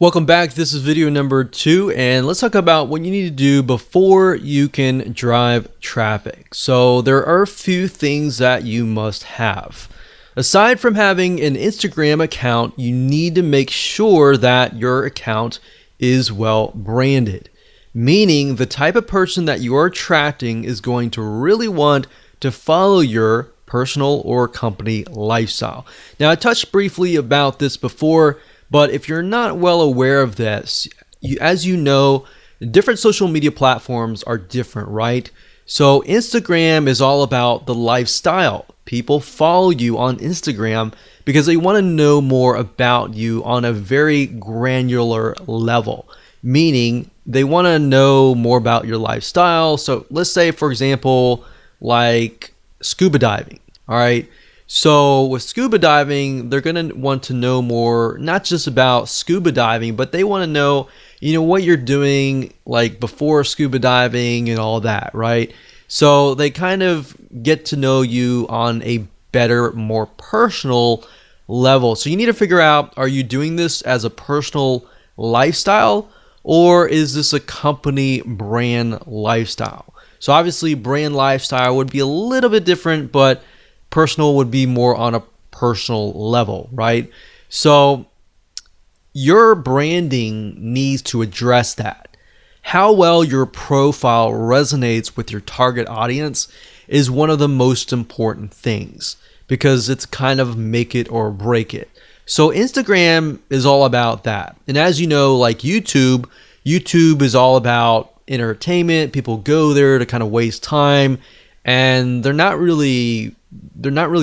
Welcome back. This is video number 2, and let's talk about what you need to do before you can drive traffic. So there are a few things that you must have. Aside from having an Instagram account, you need to make sure that your account is well branded, meaning the type of person that you are attracting is going to really want to follow your personal or company lifestyle. Now, I touched briefly about this before, but if you're not well aware of this, as you know, different social media platforms are different, right? So Instagram is all about the lifestyle. People follow you on Instagram because they want to know more about you on a very granular level, meaning they want to know more about your lifestyle. So let's say, for example, like scuba diving, all right? So with scuba diving, they're going to want to know more, not just about scuba diving, but they want to know, what you're doing like before scuba diving and all that, right? So they kind of get to know you on a better, more personal level. So you need to figure out, are you doing this as a personal lifestyle or is this a company brand lifestyle? So obviously brand lifestyle would be a little bit different, but personal would be more on a personal level, right? So your branding needs to address that. How well your profile resonates with your target audience is one of the most important things because it's kind of make it or break it. So Instagram is all about that. And as you know, like YouTube is all about entertainment. People go there to kind of waste time, and they're not really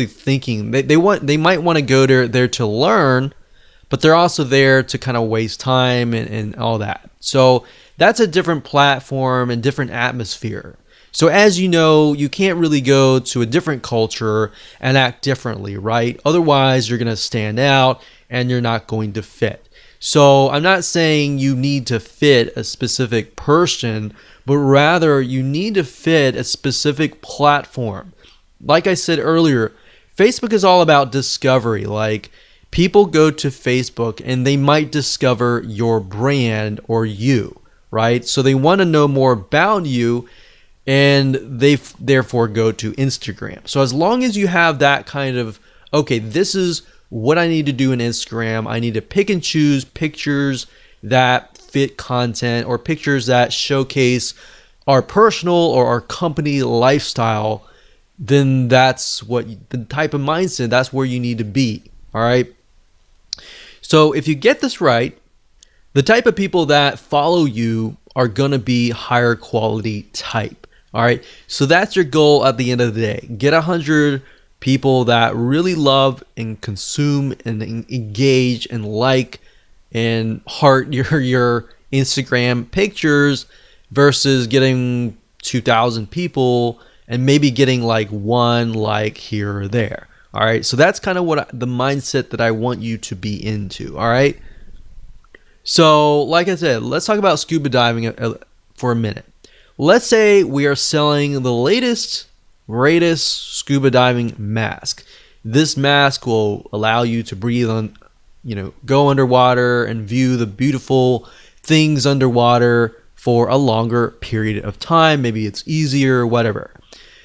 thinking. They might want to go there to learn, but they're also there to kind of waste time and all that. So that's a different platform and different atmosphere. So as you know, you can't really go to a different culture and act differently, right? Otherwise, you're going to stand out and you're not going to fit. So I'm not saying you need to fit a specific person, but rather you need to fit a specific platform. Like I said earlier, Facebook is all about discovery. Like, people go to Facebook and they might discover your brand or you, right? So they want to know more about you, and they therefore go to Instagram. So as long as you have that kind of, okay, this is what I need to do in Instagram. I need to pick and choose pictures that fit content or pictures that showcase our personal or our company lifestyle, then that's what the type of mindset, that's where you need to be. All right. So if you get this right, the type of people that follow you are going to be higher quality type. All right. So that's your goal at the end of the day. Get 100 people that really love and consume and engage and like and heart your Instagram pictures versus getting 2,000 people and maybe getting like one like here or there. All right. So that's kind of the mindset that I want you to be into. All right. So like I said, let's talk about scuba diving for a minute. Let's say we are selling the latest, greatest scuba diving mask. This mask will allow you to breathe on, go underwater and view the beautiful things underwater for a longer period of time. Maybe it's easier, whatever.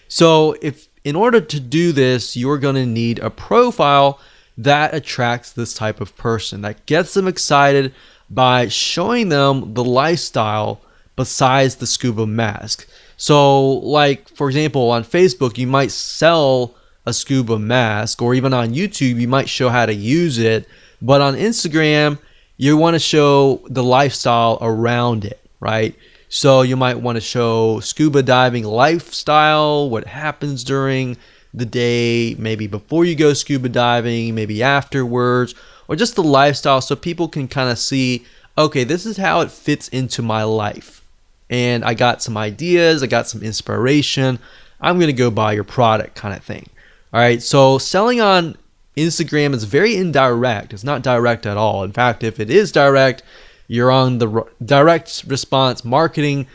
So in order to do this, you're going to need a profile that attracts this type of person, that gets them excited by showing them the lifestyle besides the scuba mask. So like, for example, on Facebook, you might sell a scuba mask, or even on YouTube, you might show how to use it. But on Instagram, you want to show the lifestyle around it, right? So you might want to show scuba diving lifestyle, what happens during the day, maybe before you go scuba diving, maybe afterwards, or just the lifestyle so people can kind of see, okay, this is how it fits into my life. And I got some ideas, I got some inspiration. I'm going to go buy your product kind of thing. All right. So selling on Instagram is very indirect. It's not direct at all. In fact, if it is direct, you're on the direct response marketing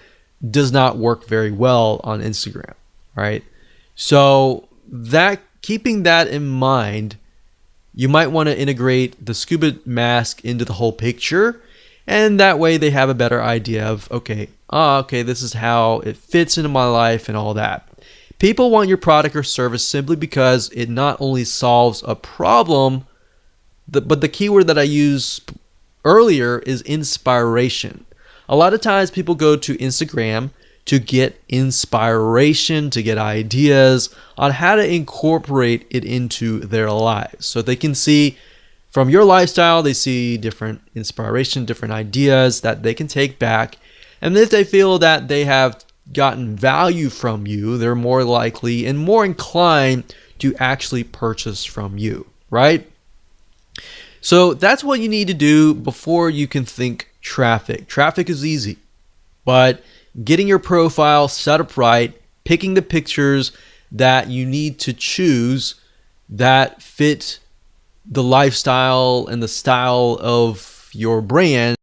does not work very well on Instagram. All right. So keeping that in mind, you might want to integrate the scuba mask into the whole picture. And that way they have a better idea of, okay, this is how it fits into my life and all that. People want your product or service simply because it not only solves a problem, but the keyword that I used earlier is inspiration. A lot of times people go to Instagram to get inspiration, to get ideas on how to incorporate it into their lives. So they can see from your lifestyle, they see different inspiration, different ideas that they can take back. And if they feel that they have gotten value from you, they're more likely and more inclined to actually purchase from you, right? So that's what you need to do before you can think traffic. Traffic is easy, but getting your profile set up right, picking the pictures that you need to choose that fit the lifestyle and the style of your brand